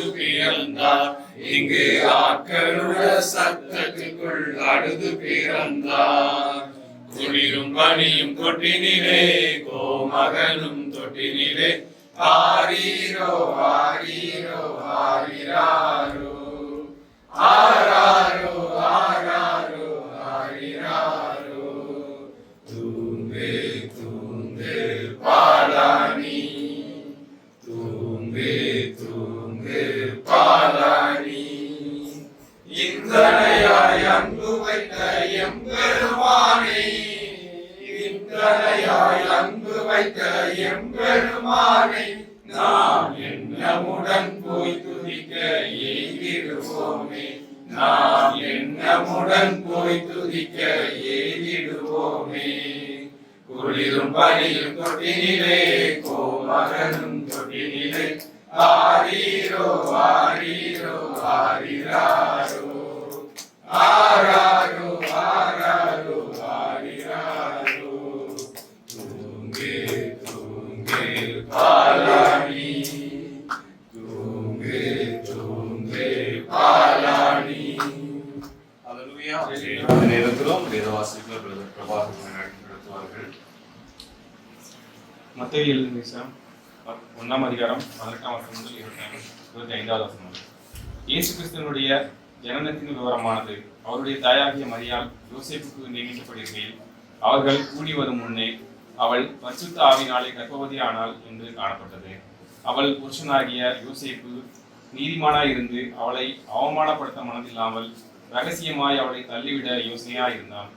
அழுது பிறந்தார். இங்கு ஆக்களுடைய சத்தத்துக்குள் அழுது பிறந்தார். குளிரும் பனியும் கொட்டினிலே கோமகனும் தொட்டினிலே ஆரீரோ ஆரீரோ ஆரிராரோ ஆராரோ ஆராரோ ஆரிராரோ. தூங்கு தூங்கு பாலானி, தூங்கு தூங்கு பாலானி. இந்தனையாய் அன்பு வைத்த எம்பெருமானே, இந்தனையாய் அன்பு வைத்த எம்பெருமானை நாம் எண்ணமுடன் போய் துதிக்க ஏகிடுவோமே. நாம் எண்ணமுடன் போய் துதிக்க ஏகிடுவோமே. குளிரும் பனியும் தொட்டினிலே கோமகனும் தொட்டினிலே ஆரீரோ ஆரீரோ ஆரிராரோ ஆராரோ ஆராரோ ஆரிராரோ. தூங்கு தூங்கு பாலானி, தூங்கு தூங்கு பாலானி. ஹல்லேலூயா. இந்த நேரத்திலும் வேதவாசிகள் பிரதர் பிரபாகரன் நடத்துவார்கள். மத்தேயு எழுதின விசேஷம் 1ஆம் அதிகாரம் 18ஆம் வசனம் முதல் 25வது வசனம். இயேசு கிறிஸ்துவினுடைய ஜனனத்தின் விவரமானது அவருடைய தாயாகிய மரியாள் யோசேப்புக்கு நியமிக்கப்பட்டிருக்கையில் அவர்கள் கூடி வரும் முன்னே அவள் பரிசுத்த ஆவியினாலே கர்ப்பவதி ஆனாள் என்று காணப்பட்டது. அவள் புருஷனாகிய யோசேப்பு நீதிமானாய் இருந்து அவளை அவமானப்படுத்த மனதில்லாமல் ரகசியமாய் அவளை தள்ளிவிட யோசனையாய் இருந்தான்.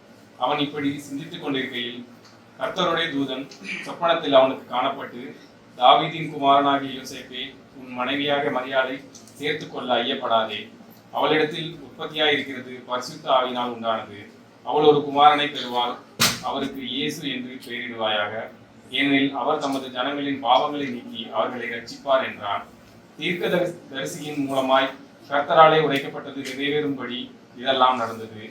அவன் இப்படி சிந்தித்துக் கொண்டிருக்கையில் கர்த்தருடைய தூதன் சொப்பனத்தில் அவனுக்கு காணப்பட்டு, தாவீதின் குமாரனாகிய யோசேப்பே, உன் மனைவியாக மரியாதை சேர்த்து கொள்ள ஐயப்படாதே. அவளிடத்தில் உற்பத்தியாயிருக்கிறது பரிசுத்த ஆவியினால் உண்டானது. அவள் ஒரு குமாரனை பெறுவாள். அவருக்கு இயேசு என்று பெயரிடுவாயாக. ஏனெனில் அவர் தமது ஜனங்களின் பாவங்களை நீக்கி அவர்களை ரட்சிப்பார் என்றான். தீர்க்க தரிசியின் மூலமாய் கர்த்தராலே உரைக்கப்பட்டது நிறைவேறும்படி இதெல்லாம் நடந்தது.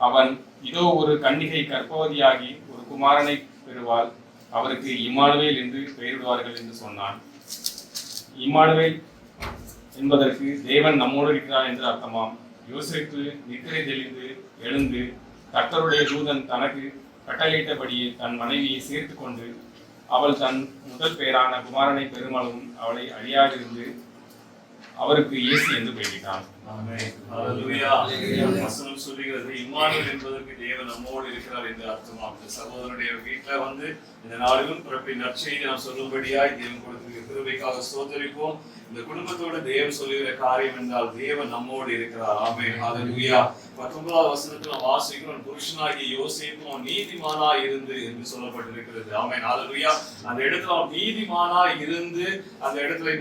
அவன், இதோ ஒரு கன்னிகை கர்ப்பவதியாகி ஒரு குமாரனை பெறுவாள். அவருக்கு இம்மானுவேல் என்று பெயரிடுவார்கள் என்று சொன்னான். இம்மானுவேல் என்பதற்கு தேவன் நம்மோடு இருக்கிறார் என்று அர்த்தமாம். யோசேப்பு நித்திரை தெளிந்து எழுந்து கர்த்தருடைய தூதன் தனக்கு கட்டளையிட்டபடியே தன் மனைவியை சேர்த்து கொண்டு அவள் தன் முதல் பெயரான குமாரனை பெருமளவும் அவளை அழியாதிருந்து அவருக்கு இயேசு என்று பெயரிட்டான். வசனம் சொல்லுகிறது இம்மானுவேல் என்பதற்கு தேவன் நம்மோடு இருக்கிறார் என்று அர்த்தமாம். சகோதரனுடைய வீட்டுல இந்த நாளிலும் பிறப்பின் நற்செய்தி நாம் சொல்லும்படியாய் தேவன் கொடுத்திருக்கிற கிருபைக்காக ஸ்தோத்திரிப்போம். இந்த குடும்பத்தோட தேவன் சொல்லுகிற காரியம் என்றால் தேவன் நம்மோடு இருக்கிறார். ஆமென். ஹல்லேலூயா. 19வது வசனத்துல வாசிக்கிறோம், புருஷனாகிய யோசேப்பும் நீதிமானாய் இருந்து என்று சொல்லப்பட்டிருக்கிறது. ஆமென். ஹல்லேலூயா. அந்த இடத்துல அவன் நீதிமானாய் இருந்து அந்த இடத்துல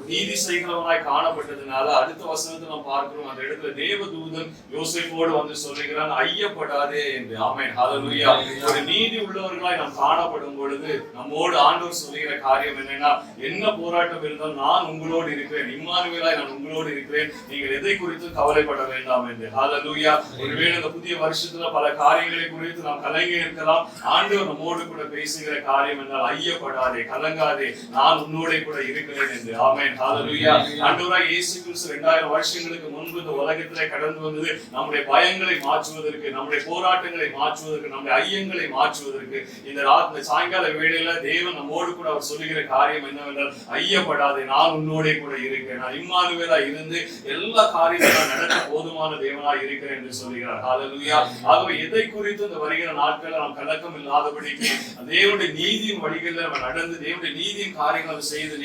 நீதி செய்கிறவனாய் காணப்பட்டதுனால அடுத்த வசனத்தை நாம் பார்க்கிறோம், அந்த இடத்துல தேவதூதன் யோசேப்போடு சொல்லுகிறான், ஐயப்படாதே என்று. ஆமென். ஹல்லேலூயா. ஒரு நீதி உள்ளவர்களாய் நாம் காணப்படும் பொழுது நம்மோடு ஆண்டவர் சொல்லுகிற காரியம் என்னன்னா, என்ன போராட்டம் இருந்தால் நான் உங்களோடு இருக்கிறேன், இம்மானுவேலாய் நான் உங்களோடு இருக்கிறேன், நீங்கள் எதை குறித்து கவலைப்பட வேண்டாம் என்று. ஹல்லேலூயா. ஒருவேளை இந்த புதிய வருஷத்துல பல காரியங்களை குறித்து நாம் கலங்கி இருக்கலாம். ஆண்டவர் நம்மோடு கூட பேசுகிற காரியம் என்றால், ஐயப்படாதே, கலங்காதே, நான் உன்னோட கூட இருக்கிறேன் என்று. ஆமென். ஹல்லேலூயா. ஆண்டவராய் இயேசு கிறிஸ்து 2000 வருஷங்களுக்கு முன்பு இந்த உலகத்திலே கடந்து வந்தது நம்முடைய பயங்களை மாற்றுவதற்கு, நம்முடைய போராட்டங்களை மாற்றுவதற்கு, நம்முடைய ஐயங்களை மாற்றுவதற்கு. இந்த சாயங்கால வேளையில தேவன் நம்மோடு கூட அவர் சொல்லுகிற காரியம் என்னவென்றால், ஐயப்படாதே, நான் உன்னோட கூட இருக்கிறேன், நான் இம்மானுவேலா இருந்து எல்லா காரியங்களும் நடத்த போதுமான தேவனாய் இருக்கிறேன் என்று சொல்லுகிறார். ஹல்லேலூயா. ஆகவே எதை குறித்து இந்த வருகிற நாட்களில் நாம் கலக்கம் இல்லாதபடிக்கு தேவனுடைய நீதியின் வழிகளில் நம்ம நடந்து தேவனுடைய நீதியின் காரியங்களை செய்து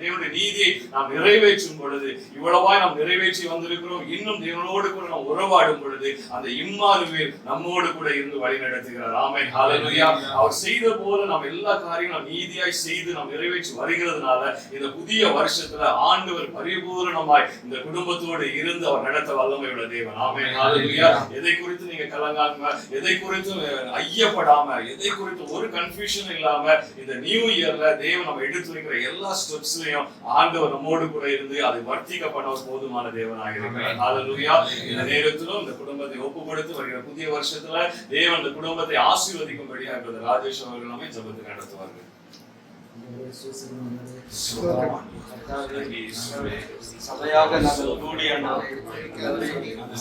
தேவனுடைய நீதியை நாம் நிறைவேற்றும் பொழுது, இவ்வளவாய் நாம் நிறைவேற்றி வந்திருக்கிறோம், இன்னும் தேவனோடு கூட நாம் உறவாடும் பொழுது அந்த இம்மானுவேல் நம்மோடு கூட இருந்து வழி நடத்துகிறார். ஆமென். ஹல்லேலூயா. அவர் செய்த போல நாம் எல்லா காரியங்களும் நாம் நீதியாய் செய்து நாம் நிறைவேற்றி வருகிறதுனால இந்த புதிய வருஷத்துல ஆண்டவர் பரிபூரணமாய் இந்த குடும்பத்தோடு இருந்து அவர் நடத்த வல்லமை உள்ள தேவன். ஆமென். ஹல்லேலூயா. எதை குறித்து நீங்க கலங்காம, எதை குறித்து ஐயப்படாம, எதை குறித்து ஒரு கன்ஃபியூஷன் இல்லாம இந்த நியூ இயர்ல தேவன் நம்ம எடுத்து வைக்கிற எல்லா ஸ்டெப்ஸ்லயும் ஆண்டவர் நம்மோடு கூட இருந்து அதை வர்த்திக்க பண்ண போதுமான தேவனாக இருக்கிறார். ஹல்லேலூயா. இந்த நேரத்திலும் இந்த குடும்பத்தை ஒப்பு கொடுத்து வருகிற புதிய வருஷத்துல தேவன் இந்த குடும்பத்தை ஆசீர்வதிக்கும்படியாக ராஜேஷ் அவர்கள் நம்மை ஜெபத்துக்கு நடத்துவார்கள். சபையாக நாங்கள் கூடி ஆண்டவரே,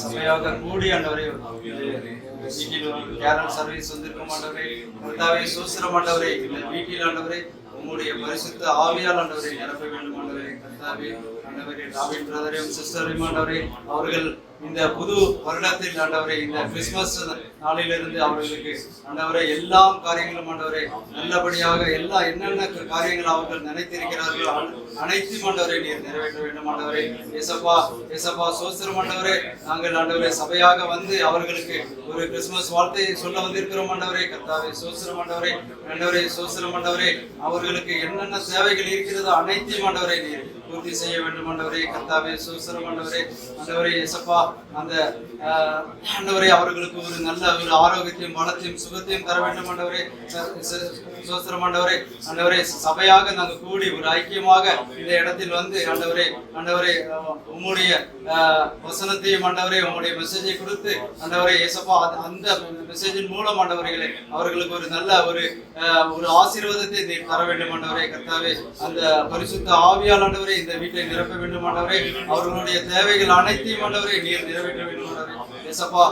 சபையாக கூடி ஆண்டவரே, வீட்டில் ஒரு கேரல் சர்வீஸ் வந்திருக்கும் ஆண்டவரே, கர்த்தாவே சோஸ்திரம் ஆண்டவரே, இந்த வீட்டில் ஆண்டவரே உம்முடைய பரிசுத்த ஆவியால் ஆண்டவரை நிரப்ப வேண்டும் ஆண்டவரே. கர்த்தாவே ஆண்டவரே, டாவிட் பிரதரையும் சிஸ்டரையும் ஆண்டவரே, அவர்கள் இந்த புது வருடத்தில் ஆண்டவரே, இந்த கிறிஸ்துமஸ் நாளிலிருந்து அவர்களுக்கு ஆண்டவரே எல்லா காரியங்களும் ஆண்டவரே நல்லபடியாக என்னென்ன காரியங்கள் அவர்கள் நினைத்திருக்கிறார்களோ அனைத்தும் ஆண்டவரை நீர் நிறைவேற்ற வேண்டும் ஆண்டவரே. ஏசப்பா சோஸ்திரம் ஆண்டவரே, நாங்கள் ஆண்டவரே சபையாக வந்து அவர்களுக்கு ஒரு கிறிஸ்துமஸ் வாழ்த்தை சொல்ல வந்திருக்கிறோம் ஆண்டவரே. கர்த்தாவே சோஸ்திரம் ஆண்டவரே, ஆண்டவரே சோஸ்திரம் ஆண்டவரே, அவர்களுக்கு என்னென்ன தேவைகள் இருக்கிறதோ அனைத்தையும் ஆண்டவரை நீர் பூர்த்தி செய்ய வேண்டும் ஆண்டவரே. கர்த்தாவே சோஸ்திரம் ஆண்டவரே, ஆண்டவரே ஏசப்பா அந்த ஆண்டவரே அவர்களுக்கு ஒரு நல்ல ஒரு ஆரோக்கியத்தையும் பலத்தையும் சுகத்தையும் தர வேண்டும் ஆண்டவரே. சோஸ்திரம் ஆண்டவரே, ஆண்டவரே சபையாக நாங்கள் கூடி ஒரு ஐக்கியமாக இந்த இடத்தில் வந்து ஆண்டவரே உம்முடைய வசனத்தையும் ஆண்டவரே உம்முடைய மெசேஜை கொடுத்து ஆண்டவரே ஏசப்பா அந்த மெசேஜின் மூலம் ஆண்டவர்களே அவர்களுக்கு ஒரு நல்ல ஒரு ஆசீர்வாதத்தை நீர் தர வேண்டும் ஆண்டவரே. கர்த்தாவே அந்த பரிசுத்த ஆவியால் ஆண்டவரே இந்த வீட்டை நிரப்ப வேண்டும் ஆண்டவரே. அவர்களுடைய தேவைகள் அனைத்தையும் ஆண்டவரே நீர் நிறைவேற்ற வேண்டும் ஆண்டவரே. ஏசப்பா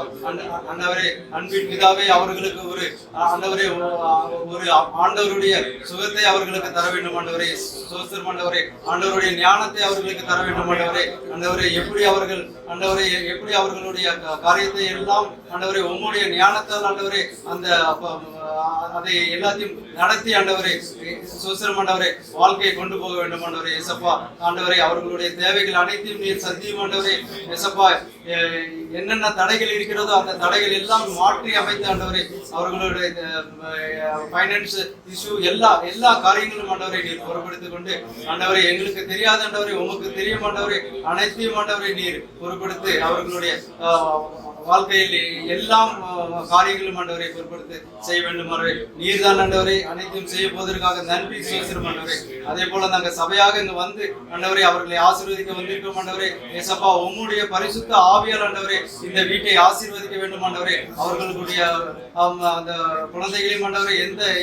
ஆண்டவரே, அன்பின் பிதாவே அவர்களுக்கு ஒரு ஆண்டவரே ஒரு ஆண்டவருடைய சுகத்தை அவர்களுக்கு தர வேண்டும் ஆண்டவரே. சோஸ்திரம் ஆண்டவரே, ஆண்டவருடைய ஞானத்தை அவர்களுக்கு தர வேண்டும் ஆண்டவரே. ஆண்டவரே எப்படி அவர்களுடைய காரியத்தை எல்லாம் ஆண்டவரே உம்முடைய ஞானத்தால் ஆண்டவரே அதை எல்லாத்தையும் நடத்தி ஆண்டவரே சோஸ்திரம் ஆண்டவரே வாழ்க்கையை கொண்டு போக வேண்டும் ஆண்டவரே. ஏசப்பா ஆண்டவரே அவர்களுடைய தேவைகள் அனைத்தையும் நீர் சத்தியம் ஆண்டவரே. ஏசப்பா என்னென்ன தடைகள் இருக்கிறதோ அந்த தடைகள் எல்லாம் மாற்றி அமைத்து ஆண்டவரே அவர்களுடைய ஃபைனான்ஸ் இஷ்யூ எல்லா காரியங்களும் ஆண்டவரை நீர் பொறுப்படுத்திக் கொண்டு ஆண்டவரை எங்களுக்கு தெரியாத ஆண்டவரை உமக்கு தெரியும் ஆண்டவரை அனைத்தையும் ஆண்டவரை நீர் பொறுப்படுத்தி அவர்களுடைய வாழ்க்கையில் எல்லாம் காரியங்களும் ஆண்டவரை பொறுப்படுத்தி செய்ய வேண்டும் ஆண்டவரே. நீர் தான் ஆண்டவரை அனைத்தையும் செய்ய போவதற்காக நன்றி சோஸ்திரம் ஆண்டவரே. அதே போல நாங்கள் சபையாக இங்கு வந்து ஆண்டவரை அவர்களை ஆசீர்வதிக்க வந்திருக்கிறோம் ஆண்டவரே. ஏசப்பா உம்முடைய பரிசுத்த ஆவியால் ஆண்டவரே இந்த வீட்டை ஆசீர்வதிக்க வேண்டும் ஆண்டவரே. அவர்களுடைய அந்த குழந்தைகளையும் ஆண்டவரை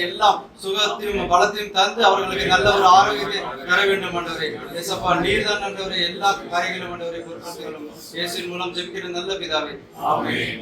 எல்லாம் சுகத்தையும் பலத்தையும் தந்து அவர்களுக்கு நல்ல ஒரு ஆரோக்கியத்தை தர வேண்டும் ஆண்டவரே. ஏசப்பா நீர் தான் ஆண்டவரை எல்லா காரியங்களும் ஆண்டவரை பொறுப்படுத்திகளும் இயேசுவின் மூலம் ஜெபிக்கிற நல்ல பிதாவே. ஆமென்.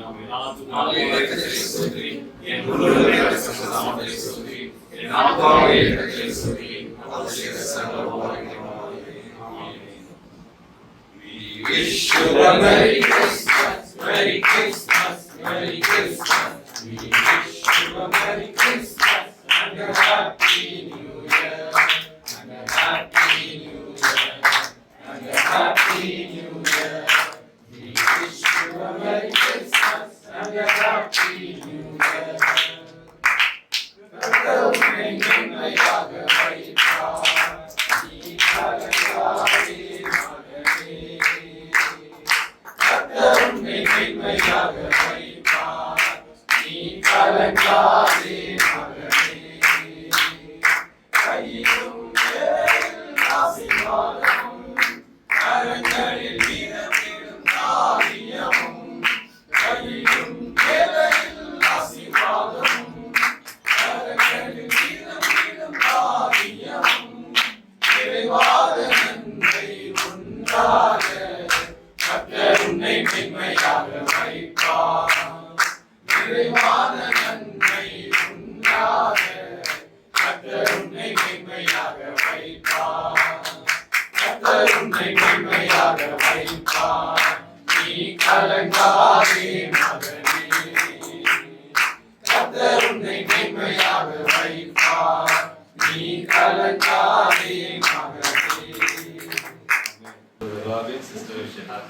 We wish you a Merry Christmas, Merry Christmas, Merry Christmas. We wish you a Merry Christmas and a Happy New Year, and a Happy New Year, and a Happy New Year. We wish you a Merry Christmas and a Happy New Year. கர்த்தரும்மை நன்மையாக வைப்பார், நீ கலங்காதே மகனே. கர்த்தரும்மை நன்மையாக வைப்பார், நீ கலங்காதே மகனே. கையிலும் வேலையில் ஆசீர்வாதமும், கரங்களில் வீரத்திலும் தானியமும். கையிலும் வேலையில் ஆசீர்வாதமும், கரங்களில் வீரத்திலும் தானியமும். நிறைவாத நன்மை உண்டாக கர்த்தர் உன்னை மென்மையாக வைப்பார். நிறைவான நன்மை உண்டாக கர்த்தர் உன்னை மென்மையாக வைப்பார். கர்த்தர் உன்னை மென்மையாக வைப்பார், நீ கலங்காதே மகனே. கர்த்தர் உன்னை மென்மையாக வைப்பார், நீ கலங்காதே மகனே. Brother, sister, we should have